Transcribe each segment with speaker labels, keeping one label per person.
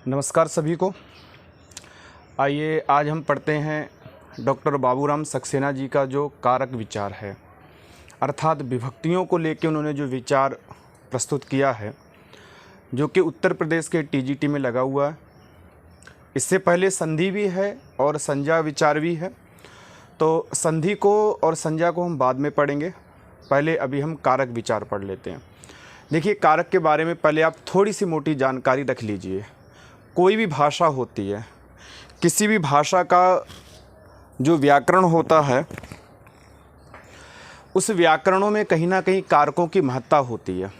Speaker 1: नमस्कार सभी को। आइए आज हम पढ़ते हैं डॉक्टर बाबूराम सक्सेना जी का जो कारक विचार है, अर्थात विभक्तियों को लेकर उन्होंने जो विचार प्रस्तुत किया है, जो कि उत्तर प्रदेश के टीजीटी में लगा हुआ है। इससे पहले संधि भी है और संज्ञा विचार भी है, तो संधि को और संज्ञा को हम बाद में पढ़ेंगे। पहले अभी हम कारक विचार पढ़ लेते हैं। देखिए, कारक के बारे में पहले आप थोड़ी सी मोटी जानकारी रख लीजिए। कोई भी भाषा होती है, किसी भी भाषा का जो व्याकरण होता है, उस व्याकरणों में कहीं ना कहीं कारकों की महत्ता होती है।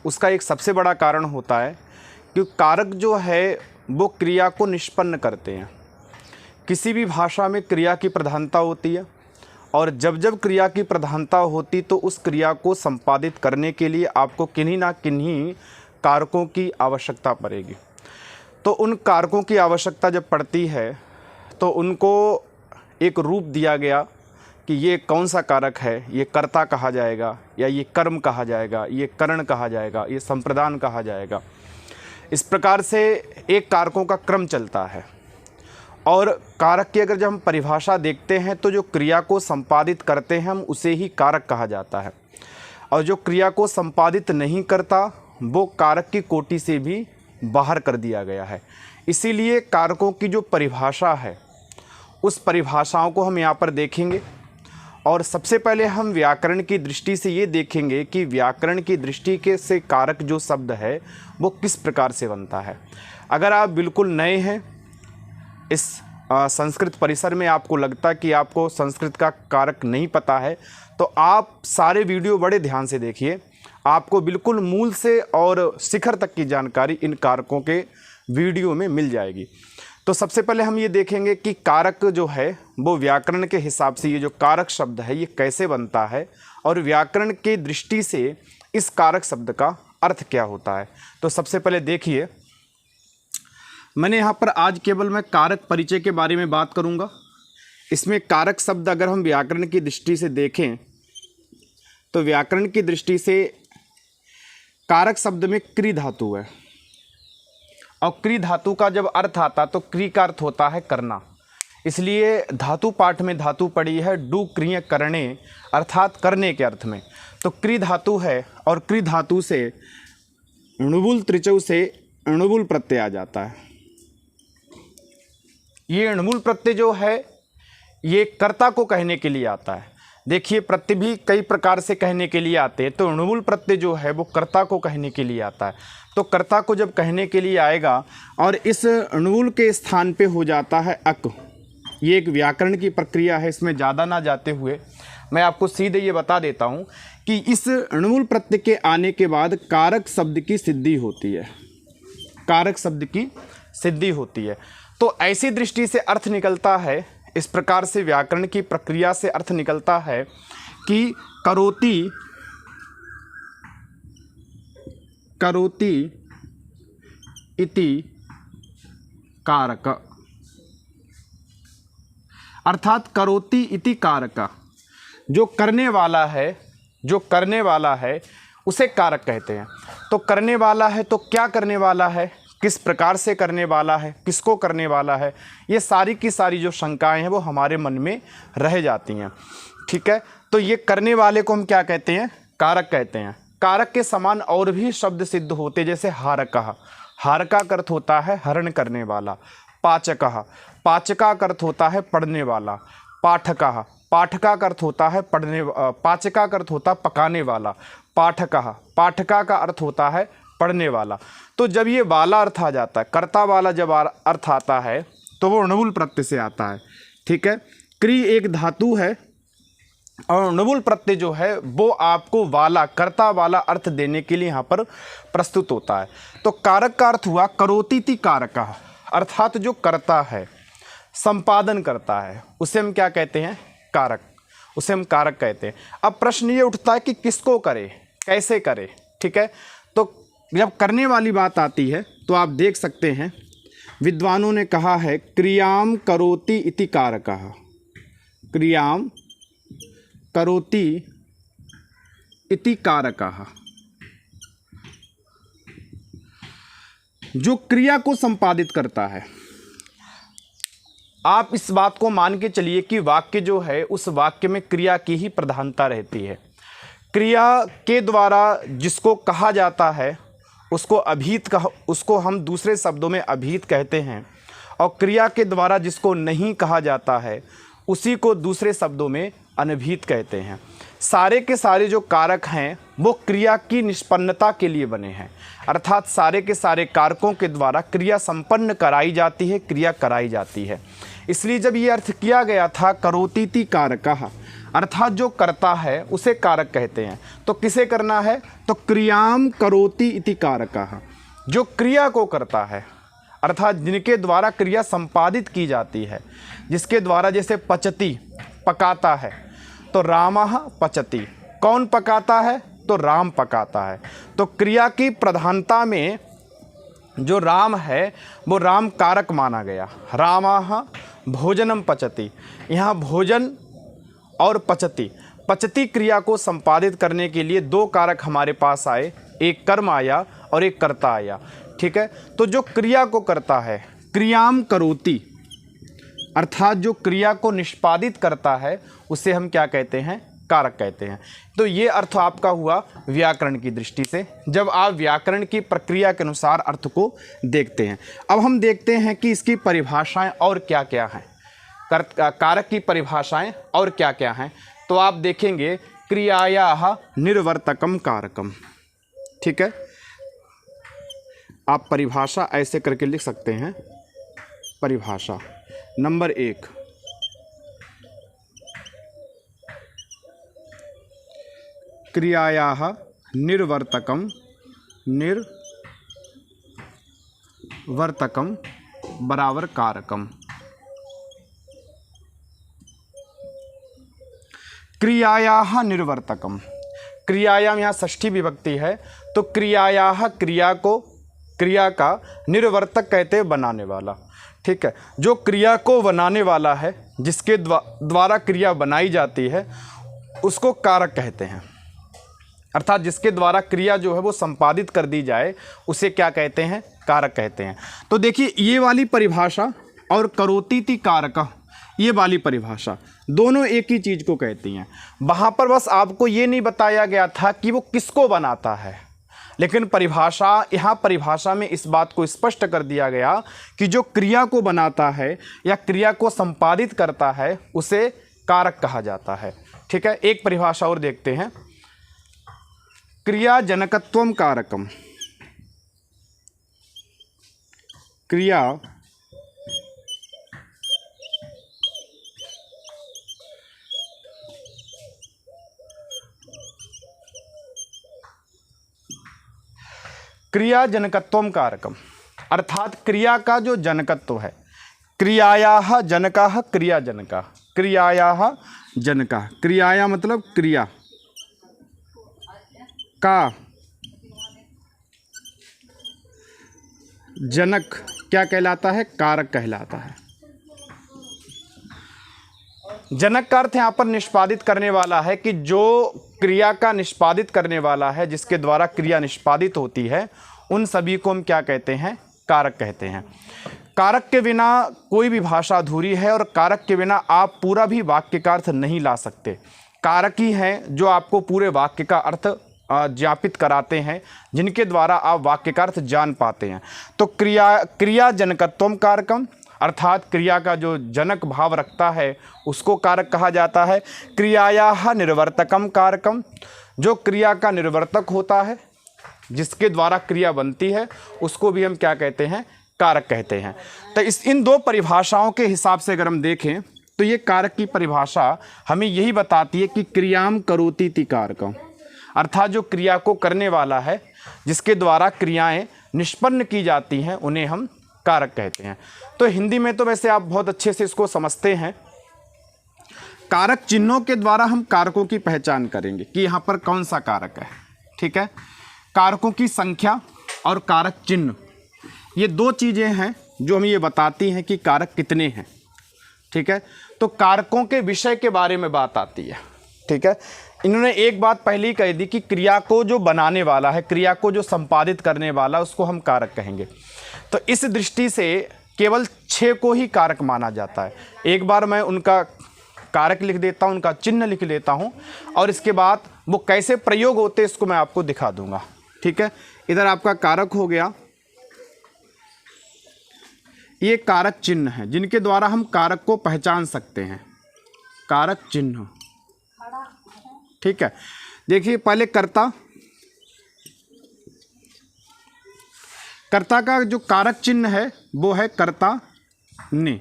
Speaker 1: उसका एक सबसे बड़ा कारण होता है कि कारक जो है वो क्रिया को निष्पन्न करते हैं। किसी भी भाषा में क्रिया की प्रधानता होती है, और जब जब क्रिया की प्रधानता होती तो उस क्रिया को संपादित करने के लिए आपको किन्हीं ना किन्हीं कारकों की आवश्यकता पड़ेगी। तो उन कारकों की आवश्यकता जब पड़ती है तो उनको एक रूप दिया गया कि ये कौन सा कारक है, ये कर्ता कहा जाएगा, या ये कर्म कहा जाएगा, ये करण कहा जाएगा, ये संप्रदान कहा जाएगा। इस प्रकार से एक कारकों का क्रम चलता है। और कारक की अगर जब हम परिभाषा देखते हैं तो जो क्रिया को संपादित करते हैं हम उसे ही कारक कहा जाता है, और जो क्रिया को संपादित नहीं करता वो कारक की कोटि से भी बाहर कर दिया गया है। इसीलिए कारकों की जो परिभाषा है उस परिभाषाओं को हम यहाँ पर देखेंगे। और सबसे पहले हम व्याकरण की दृष्टि से ये देखेंगे कि व्याकरण की दृष्टि के से कारक जो शब्द है वो किस प्रकार से बनता है। अगर आप बिल्कुल नए हैं इस संस्कृत परिसर में, आपको लगता है कि आपको संस्कृत का कारक नहीं पता है, तो आप सारे वीडियो बड़े ध्यान से देखिए। आपको बिल्कुल मूल से और शिखर तक की जानकारी इन कारकों के वीडियो में मिल जाएगी। तो सबसे पहले हम ये देखेंगे कि कारक जो है वो व्याकरण के हिसाब से ये जो कारक शब्द है ये कैसे बनता है, और व्याकरण की दृष्टि से इस कारक शब्द का अर्थ क्या होता है। तो सबसे पहले देखिए, मैंने यहाँ पर आज केवल मैं कारक परिचय के बारे में बात करूँगा। इसमें कारक शब्द अगर हम व्याकरण की दृष्टि से देखें तो व्याकरण की दृष्टि से कारक शब्द में क्री धातु है, और क्री धातु का जब अर्थ आता तो क्री का अर्थ होता है करना। इसलिए धातु पाठ में धातु पड़ी है डू क्रिय करने, अर्थात करने के अर्थ में। तो क्री धातु है, और क्री धातु से णुबुल त्रिचौ से णुबुल प्रत्यय आ जाता है। ये णुबुल प्रत्यय जो है ये कर्ता को कहने के लिए आता है। देखिए, प्रत्यय भी कई प्रकार से कहने के लिए आते हैं, तो णुबुल प्रत्यय जो है वो कर्ता को कहने के लिए आता है। तो कर्ता को जब कहने के लिए आएगा और इस णुबुल के स्थान पे हो जाता है अक। ये एक व्याकरण की प्रक्रिया है, इसमें ज़्यादा ना जाते हुए मैं आपको सीधे ये बता देता हूँ कि इस णुबुल प्रत्यय के आने के बाद कारक शब्द की सिद्धि होती है। कारक शब्द की सिद्धि होती है। तो ऐसी दृष्टि से अर्थ निकलता है, इस प्रकार से व्याकरण की प्रक्रिया से अर्थ निकलता है कि करोति करोति इति कारक, अर्थात करोति इति कारक, जो करने वाला है, जो करने वाला है उसे कारक कहते हैं। तो करने वाला है तो क्या करने वाला है, किस प्रकार से करने वाला है, किसको करने वाला है, ये सारी की सारी जो शंकाएं हैं वो हमारे मन में रह जाती हैं। ठीक है, तो ये करने वाले को हम क्या कहते हैं, कारक कहते हैं। कारक के समान और भी शब्द सिद्ध होते, जैसे हारकः, हारका का अर्थ होता है हरण करने वाला। पाचकः, पाचका का अर्थ होता है पढ़ने वाला। पाठकः, पाठका का अर्थ होता है पढ़ने, पाचका का अर्थ होता है पकाने वाला। पाठकः, पाठका का अर्थ होता है पढ़ने वाला। तो जब ये वाला अर्थ आ जाता है, कर्ता वाला जब अर्थ आता है तो वो णुबुल प्रत्यय से आता है। ठीक है, क्री एक धातु है, और णुबुल प्रत्यय जो है वो आपको वाला, कर्ता वाला अर्थ देने के लिए यहाँ पर प्रस्तुत होता है। तो कारक का अर्थ हुआ करोतीति कारकः, अर्थात जो करता है, संपादन करता है, उसे हम क्या कहते हैं, कारक, उसे हम कारक कहते हैं। अब प्रश्न ये उठता है कि किसको करे, कैसे करे। ठीक है, तो जब करने वाली बात आती है तो आप देख सकते हैं विद्वानों ने कहा है क्रियाम करोति इति कारकः, क्रियाम करोति इति कारकः। जो क्रिया को संपादित करता है। आप इस बात को मान के चलिए कि वाक्य जो है उस वाक्य में क्रिया की ही प्रधानता रहती है। क्रिया के द्वारा जिसको कहा जाता है उसको हम दूसरे शब्दों में अभीत कहते हैं, और क्रिया के द्वारा जिसको नहीं कहा जाता है उसी को दूसरे शब्दों में अनभिहित कहते हैं। सारे के सारे जो कारक हैं वो क्रिया की निष्पन्नता के लिए बने हैं, अर्थात सारे के सारे कारकों के द्वारा क्रिया संपन्न कराई जाती है, क्रिया कराई जाती है। इसलिए जब ये अर्थ किया गया था करोतीति कारकः, अर्थात जो करता है उसे कारक कहते हैं। तो किसे करना है? तो क्रियाम करोति इति कारकः, जो क्रिया को करता है, अर्थात जिनके द्वारा क्रिया संपादित की जाती है, जिसके द्वारा, जैसे पचति पकाता है तो रामः पचति, कौन पकाता है? तो राम पकाता है। तो क्रिया की प्रधानता में जो राम है वो राम कारक माना गया। रामः भोजनम पचति, यहाँ भोजन और पचति, पचति क्रिया को संपादित करने के लिए दो कारक हमारे पास आए, एक कर्म आया और एक कर्ता आया। ठीक है, तो जो क्रिया को करता है, क्रियाम करोति, अर्थात जो क्रिया को निष्पादित करता है उसे हम क्या कहते हैं? कारक कहते हैं। तो ये अर्थ आपका हुआ व्याकरण की दृष्टि से, जब आप व्याकरण की प्रक्रिया के अनुसार अर्थ को देखते हैं। अब हम देखते हैं कि इसकी परिभाषाएं और क्या क्या हैं, कारक की परिभाषाएं और क्या क्या हैं। तो आप देखेंगे क्रियायाः निर्वर्तकम कारकम। ठीक है, आप परिभाषा ऐसे करके लिख सकते हैं। परिभाषा नंबर 1, क्रियायाः निर्वर्तकम बराबर कारकम। क्रियायाः निर्वर्तकम, क्रियायाम यहाँ षष्ठी विभक्ति है, तो क्रियायाः क्रिया का निर्वर्तक कहते हैं बनाने वाला। ठीक है, जो क्रिया को बनाने वाला है, जिसके द्वारा क्रिया बनाई जाती है उसको कारक कहते हैं, अर्थात जिसके द्वारा क्रिया जो है वो संपादित कर दी जाए उसे क्या कहते हैं? कारक कहते हैं। तो देखिए ये वाली परिभाषा और करोतीति कारकः, ये वाली परिभाषा दोनों एक ही चीज़ को कहती हैं। वहाँ पर बस आपको ये नहीं बताया गया था कि वो किसको बनाता है, लेकिन परिभाषा में इस बात को स्पष्ट कर दिया गया कि जो क्रिया को बनाता है या क्रिया को संपादित करता है उसे कारक कहा जाता है। ठीक है, एक परिभाषा और देखते हैं। क्रिया जनकत्वम कारकम, क्रिया जनकत्वम कारकम, अर्थात क्रिया का जो जनकत्व है, क्रियायाः जनकः क्रिया जनकः, क्रियायाः जनकः, क्रियाया मतलब क्रिया का जनक क्या कहलाता है? कारक कहलाता है। जनक का अर्थ यहाँ पर निष्पादित करने वाला है, कि जो क्रिया का निष्पादित करने वाला है, जिसके द्वारा क्रिया निष्पादित होती है, उन सभी को हम क्या कहते हैं? कारक कहते हैं। कारक के बिना कोई भी भाषा अधूरी है, और कारक के बिना आप पूरा भी वाक्य का अर्थ नहीं ला सकते। कारक ही हैं जो आपको पूरे वाक्य का अर्थ ज्ञापित कराते हैं, जिनके द्वारा आप वाक्य का अर्थ जान पाते हैं। तो क्रिया जनकत्वम कारकम, अर्थात क्रिया का जो जनक भाव रखता है उसको कारक कहा जाता है। क्रियायाः निर्वर्तकम कारकम, जो क्रिया का निर्वर्तक होता है, जिसके द्वारा क्रिया बनती है, उसको भी हम क्या कहते हैं? कारक कहते हैं। तो इन दो परिभाषाओं के हिसाब से अगर हम देखें तो ये कारक की परिभाषा हमें यही बताती है कि क्रियाम करोतीति कारकम, अर्थात जो क्रिया को करने वाला है, जिसके द्वारा क्रियाएं निष्पन्न की जाती हैं, उन्हें हम कारक कहते हैं। तो हिंदी में तो वैसे आप बहुत अच्छे से इसको समझते हैं। कारक चिन्हों के द्वारा हम कारकों की पहचान करेंगे कि यहाँ पर कौन सा कारक है। ठीक है, कारकों की संख्या और कारक चिन्ह, ये दो चीज़ें हैं जो हमें ये बताती हैं कि कारक कितने हैं। ठीक है, तो कारकों के विषय के बारे में बात आती है। ठीक है, इन्होंने एक बात पहले ही कह दी कि क्रिया को जो बनाने वाला है, क्रिया को जो संपादित करने वाला, उसको हम कारक कहेंगे। तो इस दृष्टि से केवल 6 को ही कारक माना जाता है। एक बार मैं उनका कारक लिख देता हूँ, उनका चिन्ह लिख लेता हूँ, और इसके बाद वो कैसे प्रयोग होते हैं इसको मैं आपको दिखा दूंगा। ठीक है, इधर आपका कारक हो गया, ये कारक चिन्ह है जिनके द्वारा हम कारक को पहचान सकते हैं, कारक चिन्ह। ठीक है, देखिए पहले कर्ता, कर्ता का जो कारक चिन्ह है वो है कर्ता ने।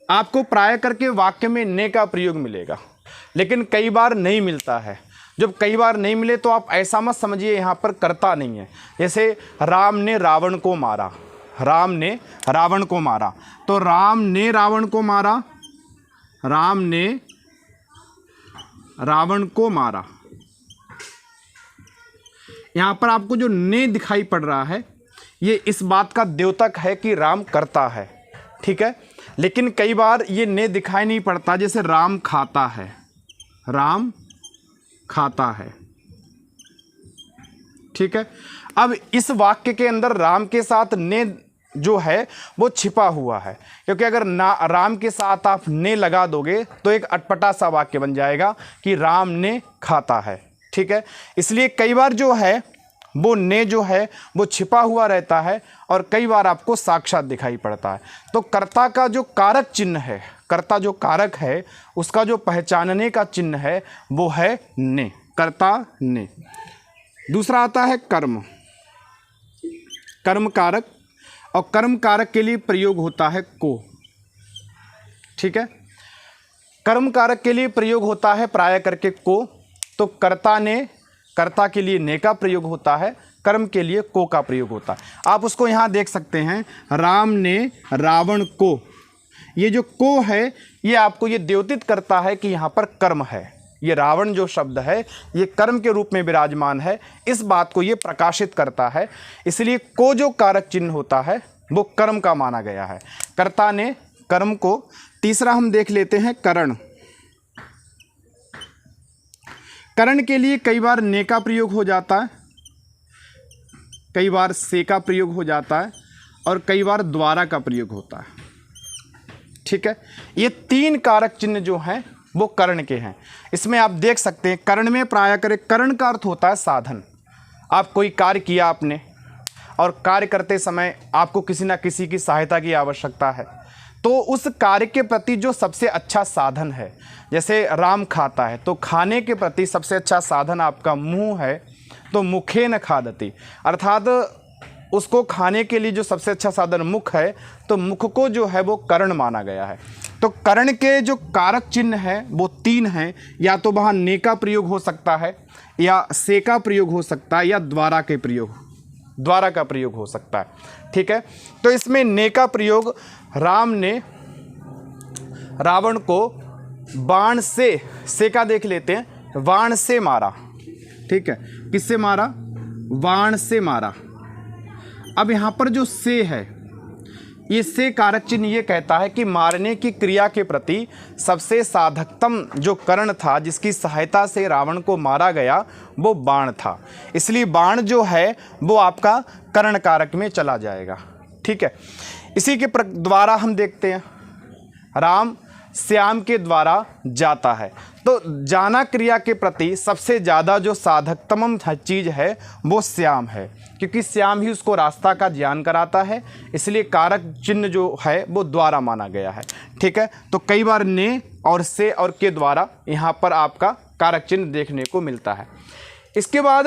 Speaker 1: आपको प्राय करके वाक्य में ने का प्रयोग मिलेगा, लेकिन कई बार नहीं मिलता है। जब कई बार नहीं मिले तो आप ऐसा मत समझिए यहाँ पर कर्ता नहीं है। जैसे राम ने रावण को मारा, राम ने रावण को मारा, तो राम ने रावण को मारा, राम ने रावण को मारा। यहाँ पर आपको जो ने दिखाई पड़ रहा है ये इस बात का द्योतक है कि राम करता है। ठीक है, लेकिन कई बार ये ने दिखाई नहीं पड़ता, जैसे राम खाता है, राम खाता है। ठीक है, अब इस वाक्य के अंदर राम के साथ ने जो है वो छिपा हुआ है, क्योंकि अगर ना राम के साथ आप ने लगा दोगे तो एक अटपटा सा वाक्य बन जाएगा कि राम ने खाता है। ठीक है, इसलिए कई बार जो है वो ने जो है वो छिपा हुआ रहता है और कई बार आपको साक्षात दिखाई पड़ता है। तो कर्ता का जो कारक चिन्ह है, कर्ता जो कारक है उसका जो पहचानने का चिन्ह है वो है ने, कर्ता ने। दूसरा आता है कर्म, कर्म कारक, और कर्म कारक के लिए प्रयोग होता है को। ठीक है, कर्म कारक के लिए प्रयोग होता है प्राय करके को, तो कर्ता ने, कर्ता के लिए ने का प्रयोग होता है, कर्म के लिए को का प्रयोग होता है। आप उसको यहाँ देख सकते हैं, राम ने रावण को, ये जो को है ये आपको ये द्योतित करता है कि यहाँ पर कर्म है। ये रावण जो शब्द है ये कर्म के रूप में विराजमान है, इस बात को ये प्रकाशित करता है। इसलिए को जो कारक चिन्ह होता है वो कर्म का माना गया है, कर्ता ने कर्म को। तीसरा हम देख लेते हैं करण। करण के लिए कई बार ने का प्रयोग हो जाता है, कई बार से का प्रयोग हो जाता है, और कई बार द्वारा का प्रयोग होता है। ठीक है, ये 3 कारक चिन्ह जो हैं वो कर्ण के हैं। इसमें आप देख सकते हैं कर्ण में प्राय करे, कर्ण का अर्थ होता है साधन। आप कोई कार्य किया आपने और कार्य करते समय आपको किसी ना किसी की सहायता की आवश्यकता है, तो उस कार्य के प्रति जो सबसे अच्छा साधन है, जैसे राम खाता है तो खाने के प्रति सबसे अच्छा साधन आपका मुंह है, तो मुखेन खादति, अर्थात उसको खाने के लिए जो सबसे अच्छा साधन मुख है, तो मुख को जो है वो कर्ण माना गया है। तो कर्ण के जो कारक चिन्ह हैं वो 3 हैं, या तो वहाँ ने का प्रयोग हो सकता है, या से का प्रयोग हो सकता है, या द्वारा के प्रयोग, द्वारा का प्रयोग हो सकता है। ठीक है, तो इसमें ने का प्रयोग, राम ने रावण को बाण से का देख लेते हैं, बाण से मारा। ठीक है, किससे मारा? बाण से मारा। अब यहाँ पर जो से है, ये से कारक चिन्ह ये कहता है कि मारने की क्रिया के प्रति सबसे साधकतम जो कर्ण था, जिसकी सहायता से रावण को मारा गया, वो बाण था। इसलिए बाण जो है वो आपका कर्ण कारक में चला जाएगा। ठीक है, इसी के द्वारा हम देखते हैं राम श्याम के द्वारा जाता है, तो जाना क्रिया के प्रति सबसे ज़्यादा जो साधकतम चीज़ है वो श्याम है, क्योंकि श्याम ही उसको रास्ता का ज्ञान कराता है। इसलिए कारक चिन्ह जो है वो द्वारा माना गया है। ठीक है, तो कई बार ने और से और के द्वारा यहाँ पर आपका कारक चिन्ह देखने को मिलता है। इसके बाद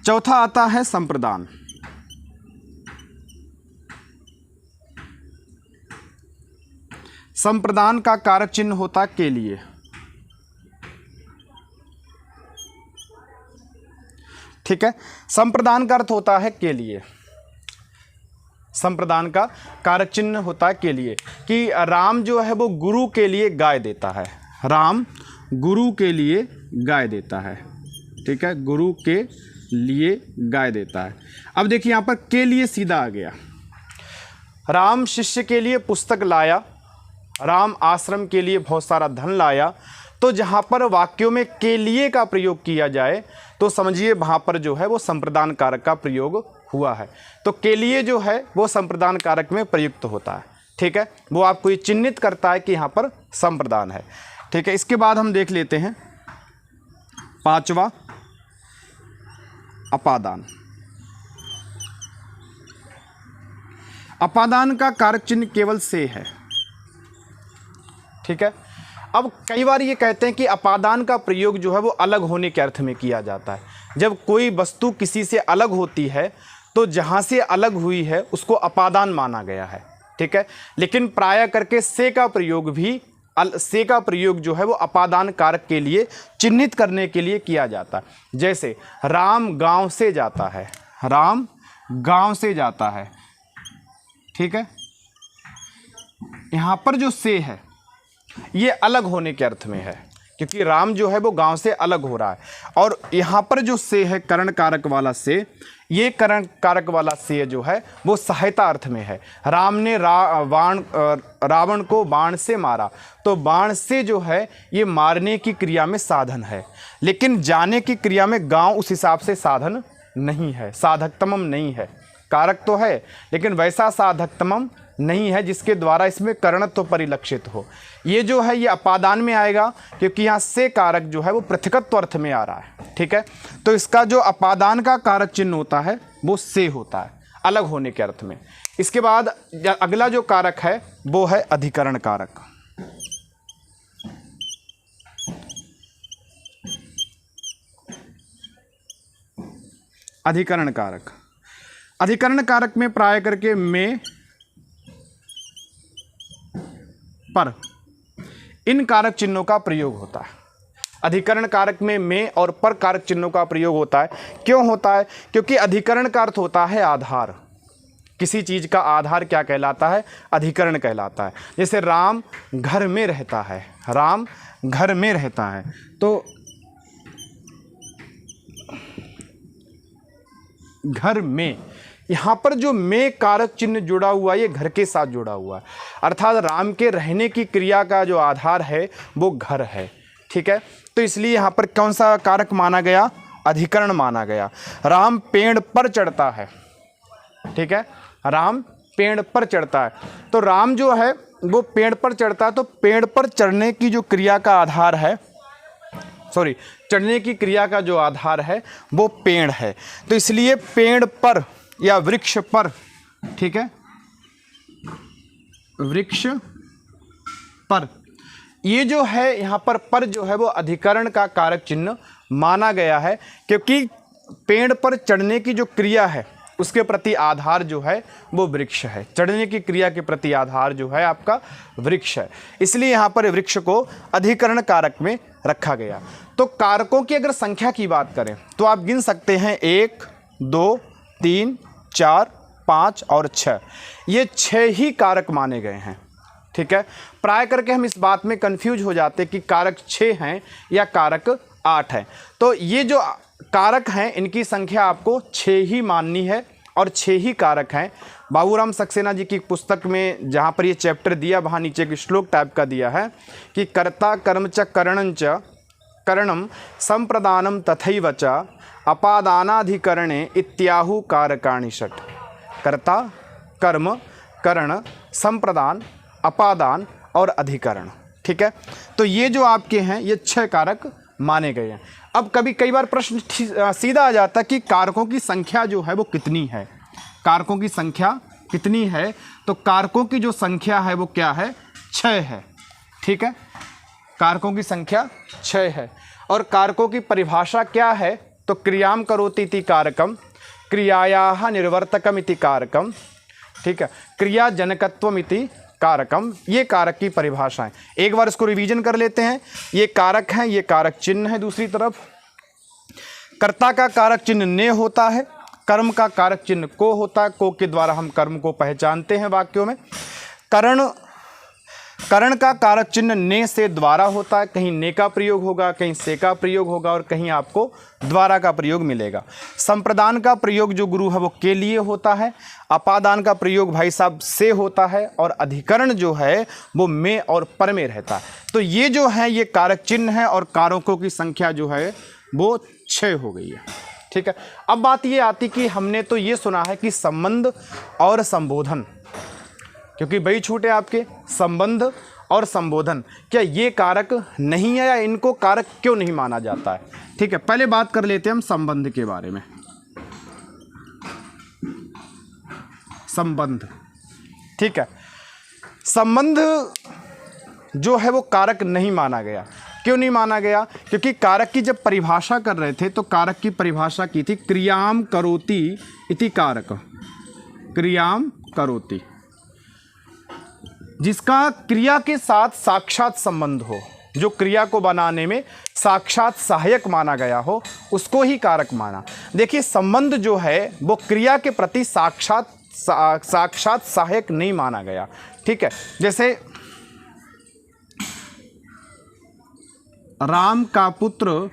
Speaker 1: चौथा आता है संप्रदान। संप्रदान का कारक चिन्ह होता के लिए। ठीक है, संप्रदान का अर्थ होता है के लिए। संप्रदान का कारक चिन्ह होता है के लिए, कि राम जो है वो गुरु के लिए गाय देता है, राम गुरु के लिए गाय देता है। ठीक है, गुरु के लिए गाय देता है। अब देखिए यहाँ पर के लिए सीधा आ गया। राम शिष्य के लिए पुस्तक लाया, राम आश्रम के लिए बहुत सारा धन लाया, तो जहाँ पर वाक्यों में के लिए का प्रयोग किया जाए तो समझिए वहाँ पर जो है वो संप्रदान कारक का प्रयोग हुआ है। तो के लिए जो है वो संप्रदान कारक में प्रयुक्त होता है। ठीक है, वो आपको ये चिन्हित करता है कि यहाँ पर संप्रदान है। ठीक है, इसके बाद हम देख लेते हैं पांचवा, अपादान। अपादान का कारक चिन्ह केवल से है। ठीक है, अब कई बार ये कहते हैं कि अपादान का प्रयोग जो है वो अलग होने के अर्थ में किया जाता है। जब कोई वस्तु किसी से अलग होती है तो जहाँ से अलग हुई है उसको अपादान माना गया है। ठीक है, लेकिन प्राय करके से का प्रयोग भी से का प्रयोग जो है वो अपादान कारक के लिए चिन्हित करने के लिए किया जाता है। जैसे राम गांव से जाता है, राम गांव से जाता है। ठीक है, यहाँ पर जो से है ये अलग होने के अर्थ में है, क्योंकि राम जो है वो गांव से अलग हो रहा है। और यहाँ पर जो से है करण कारक वाला से, ये करण कारक वाला से जो है वो सहायता अर्थ में है। राम ने रावण को बाण से मारा, तो बाण से जो है ये मारने की क्रिया में साधन है, लेकिन जाने की क्रिया में गांव उस हिसाब से साधन नहीं है, साधकतमम नहीं है। कारक तो है लेकिन वैसा साधकतमम नहीं है जिसके द्वारा इसमें करणत्व परिलक्षित हो। ये जो है ये अपादान में आएगा, क्योंकि यहाँ से कारक जो है वो पृथकत्व अर्थ में आ रहा है। ठीक है, तो इसका जो अपादान का कारक चिन्ह होता है वो से होता है, अलग होने के अर्थ में। इसके बाद अगला जो कारक है वो है अधिकरण कारक। अधिकरण कारक, अधिकरण कारक में प्राय करके में, पर, इन कारक चिन्हों का प्रयोग होता है। अधिकरण कारक में और पर कारक चिन्हों का प्रयोग होता है। क्यों होता है? क्योंकि अधिकरण का अर्थ होता है आधार। किसी चीज़ का आधार क्या कहलाता है? अधिकरण कहलाता है। जैसे राम घर में रहता है, राम घर में रहता है, तो घर में, यहाँ पर जो में कारक चिन्ह जुड़ा हुआ है ये घर के साथ जुड़ा हुआ है, अर्थात राम के रहने की क्रिया का जो आधार है वो घर है। ठीक है, तो इसलिए यहाँ पर कौन सा कारक माना गया? अधिकरण माना गया। राम पेड़ पर चढ़ता है। ठीक है, राम पेड़ पर चढ़ता है, तो राम जो है वो पेड़ पर चढ़ता है, तो पेड़ पर चढ़ने की जो क्रिया का आधार है, चढ़ने की क्रिया का जो आधार है वो पेड़ है, तो इसलिए पेड़ पर या वृक्ष पर, ठीक है, वृक्ष पर, ये जो है यहाँ पर जो है वो अधिकरण का कारक चिन्ह माना गया है, क्योंकि पेड़ पर चढ़ने की जो क्रिया है उसके प्रति आधार जो है वो वृक्ष है। चढ़ने की क्रिया के प्रति आधार जो है आपका वृक्ष है, इसलिए यहाँ पर वृक्ष को अधिकरण कारक में रखा गया। तो कारकों की अगर संख्या की बात करें तो आप गिन सकते हैं 1, 2, 3, 4, 5 और 6, ये 6 ही कारक माने गए हैं। ठीक है, प्राय करके हम इस बात में कंफ्यूज हो जाते कि कारक 6 हैं या कारक 8 हैं। तो ये जो कारक हैं इनकी संख्या आपको 6 ही माननी है और 6 ही कारक हैं। बाबूराम सक्सेना जी की पुस्तक में जहाँ पर ये चैप्टर दिया वहाँ नीचे एक श्लोक टाइप का दिया है कि कर्ता कर्म च करणंच करणम संप्रदानम तथैव च अपादानाधिकरणे इत्याहु कारकाणि षट्। कर्ता कर्म करण संप्रदान अपादान और अधिकरण। ठीक है, तो ये जो आपके हैं ये 6 कारक माने गए हैं। अब कई बार प्रश्न सीधा आ जाता है कि कारकों की संख्या जो है वो कितनी है, कारकों की संख्या कितनी है? तो कारकों की जो संख्या है वो क्या है? 6 है। ठीक है, कारकों की संख्या 6 है। और कारकों की परिभाषा क्या है? तो क्रियाम करोति इति कारकम, क्रियायाः निर्वर्तकम इति कारकम, ठीक है, क्रिया जनकत्वम इति कारकम, ये कारक की परिभाषाएं। एक बार इसको रिवीजन कर लेते हैं। ये कारक हैं, ये कारक चिन्ह है। दूसरी तरफ कर्ता का कारक चिन्ह ने होता है, कर्म का कारक चिन्ह को होता है, को के द्वारा हम कर्म को पहचानते हैं वाक्यों में। करण करण का कारक चिन्ह ने से द्वारा होता है, कहीं ने का प्रयोग होगा, कहीं से का प्रयोग होगा और कहीं आपको द्वारा का प्रयोग मिलेगा। संप्रदान का प्रयोग जो गुरु है वो के लिए होता है, अपादान का प्रयोग भाई साहब से होता है और अधिकरण जो है वो में और पर में रहता है। तो ये जो है ये कारक चिन्ह है और कारकों की संख्या जो है वो 6 हो गई है। ठीक है, अब बात ये आती कि हमने तो ये सुना है कि संबंध और संबोधन, क्योंकि वही छूटे आपके संबंध और संबोधन, क्या ये कारक नहीं है या इनको कारक क्यों नहीं माना जाता है? ठीक है, पहले बात कर लेते हैं हम संबंध के बारे में। संबंध, ठीक है, संबंध जो है वो कारक नहीं माना गया। क्यों नहीं माना गया? क्योंकि कारक की जब परिभाषा कर रहे थे तो कारक की परिभाषा की थी क्रियाम करोति इति कारक, क्रियाम करोति, जिसका क्रिया के साथ साक्षात संबंध हो, जो क्रिया को बनाने में साक्षात सहायक माना गया हो, उसको ही कारक माना। देखिए संबंध जो है वो क्रिया के प्रति साक्षात सहायक नहीं माना गया। ठीक है, जैसे राम का पुत्र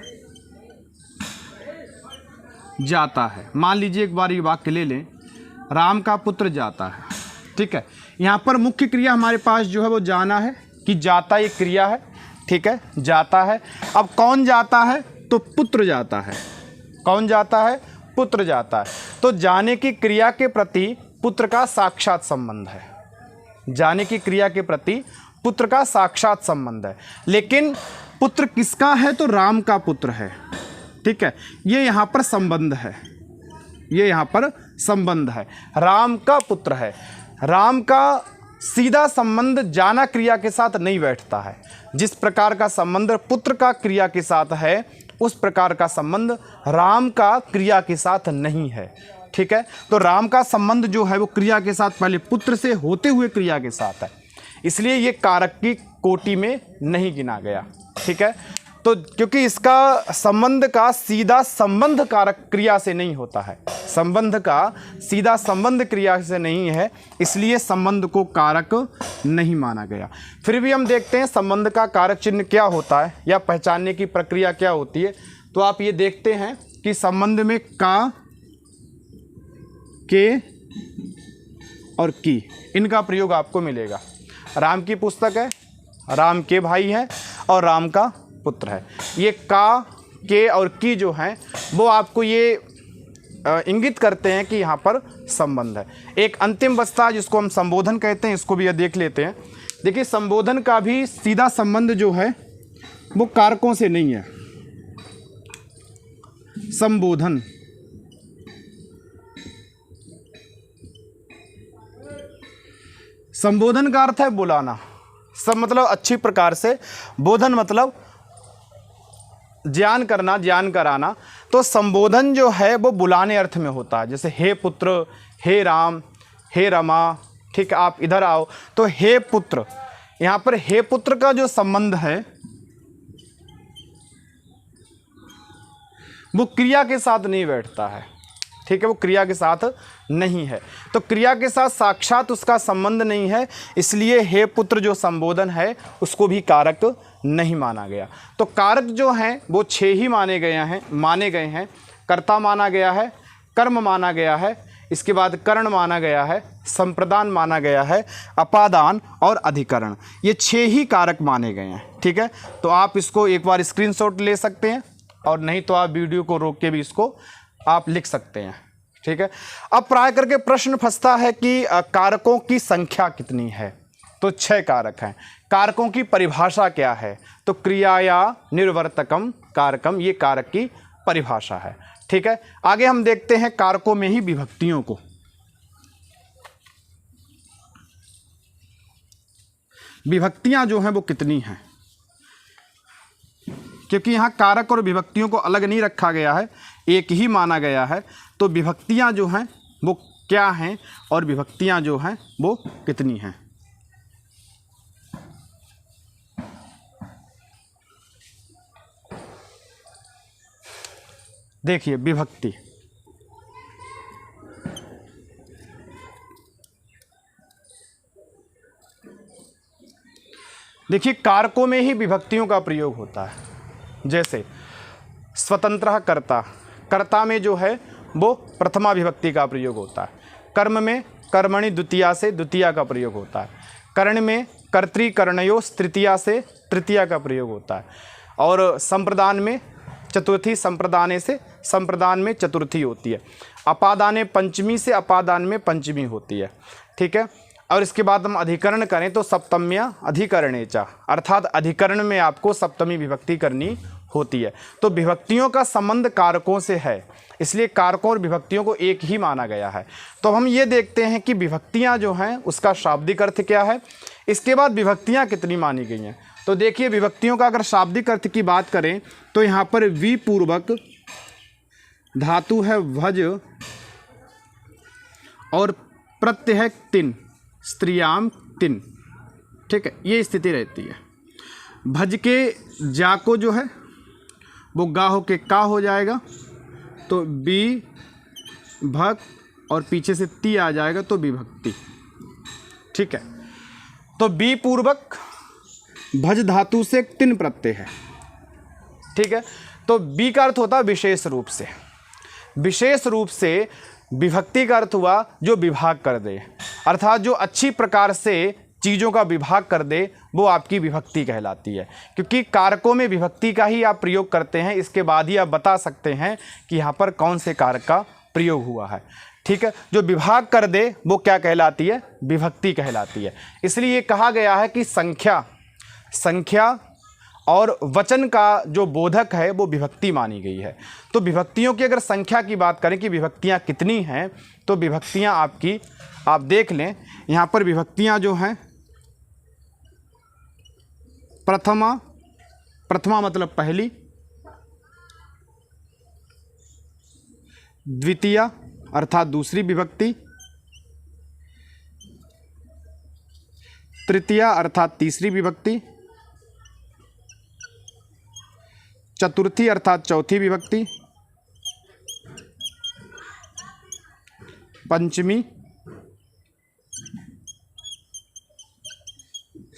Speaker 1: जाता है, मान लीजिए एक बार ये वाक्य ले लें, राम का पुत्र जाता है। ठीक है, यहाँ पर मुख्य क्रिया हमारे पास जो है वो जाना है, कि जाता एक क्रिया है। ठीक है, जाता है। अब कौन जाता है? तो पुत्र जाता है। कौन जाता है? पुत्र जाता है। तो जाने की क्रिया के प्रति पुत्र का साक्षात संबंध है, जाने की क्रिया के प्रति पुत्र का साक्षात संबंध है। लेकिन पुत्र किसका है? तो राम का पुत्र है। ठीक है, ये यहाँ पर संबंध है, ये यहाँ पर संबंध है, राम का पुत्र है। राम का सीधा संबंध जाना क्रिया के साथ नहीं बैठता है। जिस प्रकार का संबंध पुत्र का क्रिया के साथ है उस प्रकार का संबंध राम का क्रिया के साथ नहीं है। ठीक है, तो राम का संबंध जो है वो क्रिया के साथ पहले पुत्र से होते हुए क्रिया के साथ है, इसलिए ये कारक की कोटि में नहीं गिना गया। ठीक है, तो क्योंकि इसका संबंध का सीधा संबंध कारक क्रिया से नहीं होता है, संबंध का सीधा संबंध क्रिया से नहीं है, इसलिए संबंध को कारक नहीं माना गया। फिर भी हम देखते हैं संबंध का कारक चिन्ह क्या होता है या पहचानने की प्रक्रिया क्या होती है। तो आप ये देखते हैं कि संबंध में का, के और की, इनका प्रयोग आपको मिलेगा। राम की पुस्तक है, राम के भाई है और राम का पुत्र है। ये का, के और की जो हैं वो आपको ये इंगित करते हैं कि यहाँ पर संबंध है। एक अंतिम बचता है जिसको हम संबोधन कहते हैं, इसको भी यह देख लेते हैं। देखिए संबोधन का भी सीधा संबंध जो है वो कारकों से नहीं है। संबोधन, संबोधन का अर्थ है बुलाना, सब मतलब अच्छी प्रकार से, बोधन मतलब ज्ञान करना, ज्ञान कराना। तो संबोधन जो है वो बुलाने अर्थ में होता है, जैसे हे पुत्र, हे राम, हे रमा। ठीक, आप इधर आओ, तो हे पुत्र, यहाँ पर हे पुत्र का जो संबंध है वो क्रिया के साथ नहीं बैठता है। ठीक है, वो क्रिया के साथ नहीं है, तो क्रिया के साथ साक्षात उसका संबंध नहीं है, इसलिए हे पुत्र जो संबोधन है उसको भी कारक नहीं माना गया। तो कारक जो हैं वो 6 ही माने गए हैं। कर्ता माना गया है, कर्म माना गया है, इसके बाद करण माना गया है, संप्रदान माना गया है, अपादान और अधिकरण, ये 6 ही कारक माने गए हैं। ठीक है, तो आप इसको एक बार स्क्रीनशॉट ले सकते हैं और नहीं तो आप वीडियो को रोक के भी इसको आप लिख सकते हैं। ठीक है, अब प्राय करके प्रश्न फंसता है कि कारकों की संख्या कितनी है? तो 6 कारक हैं। कारकों की परिभाषा क्या है? तो क्रियाया निर्वर्तकम कारकम, ये कारक की परिभाषा है। ठीक है, आगे हम देखते हैं कारकों में ही विभक्तियों को। विभक्तियां जो हैं वो कितनी हैं, क्योंकि यहाँ कारक और विभक्तियों को अलग नहीं रखा गया है, एक ही माना गया है। तो विभक्तियां जो हैं वो क्या हैं और विभक्तियां जो हैं वो कितनी हैं। देखिए विभक्ति, देखिए कारकों में ही विभक्तियों का प्रयोग होता है। जैसे स्वतंत्र कर्ता, कर्ता में जो है वो प्रथमा विभक्ति का प्रयोग होता है। कर्म में कर्मणि द्वितीया से द्वितीया का प्रयोग होता है। कर्ण में कर्तृकर्णयोस् तृतीया से तृतीया का प्रयोग होता है। और संप्रदान में चतुर्थी संप्रदाने से संप्रदान में चतुर्थी होती है। अपादाने पंचमी से अपादान में पंचमी होती है। ठीक है। और इसके बाद हम अधिकरण करें तो सप्तम्या अधिकरणेचा, अर्थात अधिकरण में आपको सप्तमी विभक्ति करनी होती है। तो विभक्तियों का संबंध कारकों से है, इसलिए कारकों और विभक्तियों को एक ही माना गया है। तो हम ये देखते हैं कि विभक्तियाँ जो हैं उसका शाब्दिक अर्थ क्या है, इसके बाद विभक्तियाँ कितनी मानी गई हैं। तो देखिए विभक्तियों का अगर शाब्दिक अर्थ की बात करें तो यहाँ पर वि पूर्वक धातु है भज और प्रत्यय है तिन, स्त्रियाम तिन। ठीक है, ये स्थिति रहती है। भज के जा को जो है वो गा हो के का हो जाएगा, तो बी भक और पीछे से ती आ जाएगा तो विभक्ति। ठीक है, तो बी पूर्वक भज धातु से तिन प्रत्यय है। ठीक है, तो बी का अर्थ होता है विशेष रूप से। विशेष रूप से विभक्ति का अर्थ हुआ जो विभाग कर दे, अर्थात जो अच्छी प्रकार से चीज़ों का विभाग कर दे वो आपकी विभक्ति कहलाती है। क्योंकि कारकों में विभक्ति का ही आप प्रयोग करते हैं, इसके बाद ही आप बता सकते हैं कि यहाँ पर कौन से कारक का प्रयोग हुआ है। ठीक है, जो विभाग कर दे वो क्या कहलाती है, विभक्ति कहलाती है। इसलिए कहा गया है कि संख्या और वचन का जो बोधक है वो विभक्ति मानी गई है। तो विभक्तियों की अगर संख्या की बात करें कि विभक्तियाँ कितनी हैं, तो विभक्तियाँ आपकी आप देख लें, यहाँ पर विभक्तियाँ जो हैं प्रथमा मतलब पहली, द्वितीया अर्थात दूसरी विभक्ति, तृतीया अर्थात तीसरी विभक्ति, चतुर्थी अर्थात चौथी विभक्ति, पंचमी,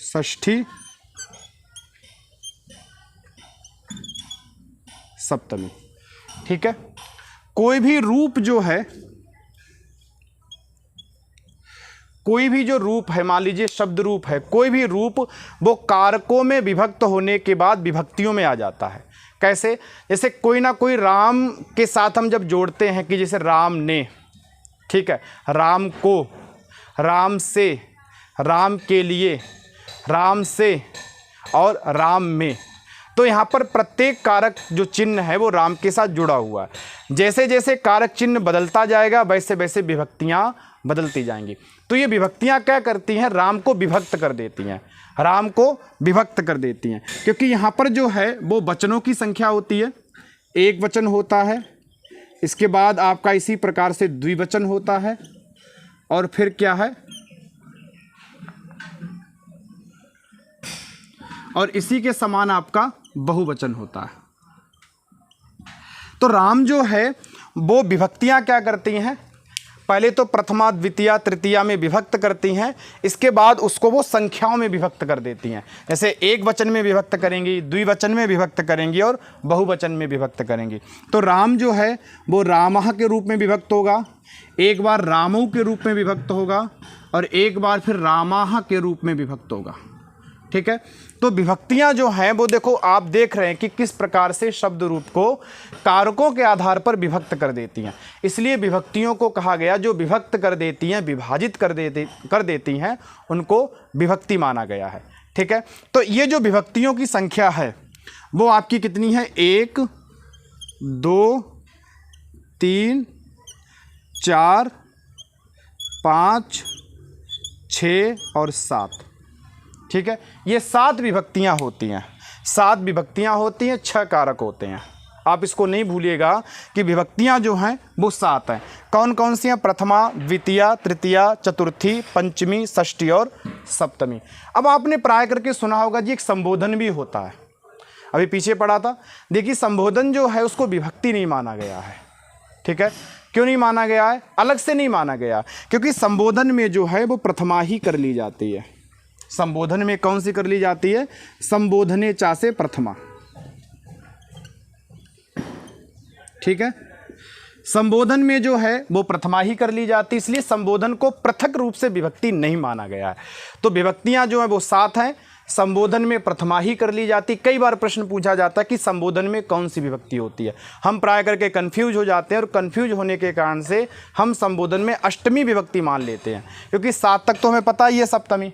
Speaker 1: षष्ठी, सप्तमी। ठीक है, कोई भी रूप जो है, कोई भी जो रूप है, मान लीजिए शब्द रूप है, कोई भी रूप वो कारकों में विभक्त होने के बाद विभक्तियों में आ जाता है। कैसे, जैसे कोई ना कोई राम के साथ हम जब जोड़ते हैं कि जैसे राम ने, ठीक है, राम को, राम से, राम के लिए, राम से और राम में, तो यहाँ पर प्रत्येक कारक जो चिन्ह है वो राम के साथ जुड़ा हुआ है। जैसे जैसे कारक चिन्ह बदलता जाएगा वैसे वैसे विभक्तियाँ बदलती जाएंगी। तो ये विभक्तियाँ क्या करती हैं, राम को विभक्त कर देती हैं, राम को विभक्त कर देती हैं। क्योंकि यहाँ पर जो है वो वचनों की संख्या होती है, एक वचन होता है, इसके बाद आपका इसी प्रकार से द्विवचन होता है, और फिर क्या है, और इसी के समान आपका बहुवचन होता है। तो राम जो है वो विभक्तियां क्या करती हैं, पहले तो प्रथमा द्वितीया तृतीया में विभक्त करती हैं, इसके बाद उसको वो संख्याओं में विभक्त कर देती हैं। जैसे एक वचन में विभक्त करेंगी, द्विवचन में विभक्त करेंगी और बहुवचन में विभक्त करेंगी। तो राम जो है वो रामः के रूप में विभक्त होगा, एक बार रामौ के रूप में विभक्त होगा और एक बार फिर रामाः के रूप में विभक्त होगा। ठीक है, तो विभक्तियां जो हैं वो देखो आप देख रहे हैं कि किस प्रकार से शब्द रूप को कारकों के आधार पर विभक्त कर देती हैं। इसलिए विभक्तियों को कहा गया जो विभक्त कर देती हैं, विभाजित कर देती हैं, उनको विभक्ति माना गया है। ठीक है, तो ये जो विभक्तियों की संख्या है वो आपकी कितनी है, 1 2 3 4 5 6 और 7। ठीक है, ये 7 विभक्तियाँ होती हैं, 7 विभक्तियाँ होती हैं, 6 कारक होते हैं। आप इसको नहीं भूलिएगा कि विभक्तियाँ जो हैं वो 7 हैं। कौन कौन सी हैं, प्रथमा द्वितीया तृतीया चतुर्थी पंचमी षष्ठी और सप्तमी। अब आपने प्राय करके सुना होगा जी एक संबोधन भी होता है, अभी पीछे पढ़ा था। देखिए संबोधन जो है उसको विभक्ति नहीं माना गया है। ठीक है, क्यों नहीं माना गया है, अलग से नहीं माना गया, क्योंकि संबोधन में जो है वो प्रथमा ही कर ली जाती है। संबोधन में कौन सी कर ली जाती है? संबोधने चा से प्रथमा। ठीक है, संबोधन में जो है वो प्रथमा ही कर ली जाती, इसलिए संबोधन को पृथक रूप से विभक्ति नहीं माना गया है। तो विभक्तियां जो है वो 7 हैं, संबोधन में प्रथमा ही कर ली जाती। कई बार प्रश्न पूछा जाता है कि संबोधन में कौन सी विभक्ति होती है, हम प्राय करके कंफ्यूज हो जाते हैं और कंफ्यूज होने के कारण से हम संबोधन में अष्टमी विभक्ति मान लेते हैं, क्योंकि 7 तक तो हमें पता ही है सप्तमी,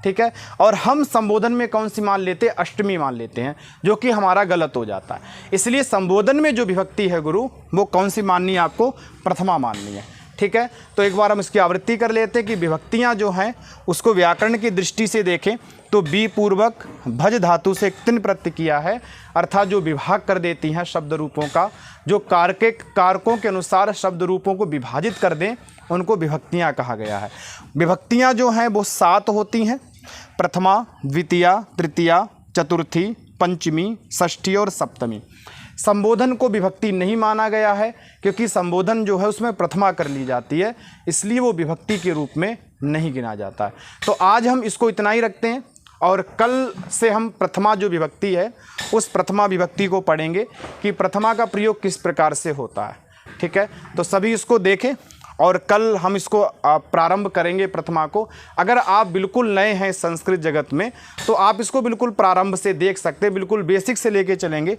Speaker 1: ठीक है, और हम संबोधन में कौन सी मान लेते हैं? अष्टमी मान लेते हैं, जो कि हमारा गलत हो जाता है। इसलिए संबोधन में जो विभक्ति है गुरु, वो कौन सी माननी है आपको? प्रथमा माननी है। ठीक है, तो एक बार हम इसकी आवृत्ति कर लेते हैं कि विभक्तियां जो हैं उसको व्याकरण की दृष्टि से देखें तो बी पूर्वक भज धातु से तिन प्रत्यय किया है, अर्थात जो विभाग कर देती हैं शब्द रूपों का, जो कारकों के अनुसार शब्द रूपों को विभाजित कर दें, उनको विभक्तियां कहा गया है। विभक्तियां जो हैं वो 7 होती हैं, प्रथमा, द्वितीया, तृतीया, चतुर्थी, पंचमी, षष्ठी और सप्तमी। संबोधन को विभक्ति नहीं माना गया है, क्योंकि संबोधन जो है उसमें प्रथमा कर ली जाती है, इसलिए वो विभक्ति के रूप में नहीं गिना जाता है। तो आज हम इसको इतना ही रखते हैं और कल से हम प्रथमा जो विभक्ति है उस प्रथमा विभक्ति को पढ़ेंगे कि प्रथमा का प्रयोग किस प्रकार से होता है। ठीक है, तो सभी इसको देखें और कल हम इसको प्रारंभ करेंगे प्रथमा को। अगर आप बिल्कुल नए हैं संस्कृत जगत में तो आप इसको बिल्कुल प्रारंभ से देख सकते हैं, बिल्कुल बेसिक से लेके चलेंगे,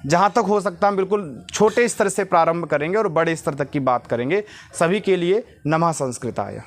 Speaker 1: जहाँ तक हो सकता है बिल्कुल छोटे स्तर से प्रारंभ करेंगे और बड़े स्तर तक की बात करेंगे। सभी के लिए नमः संस्कृताय।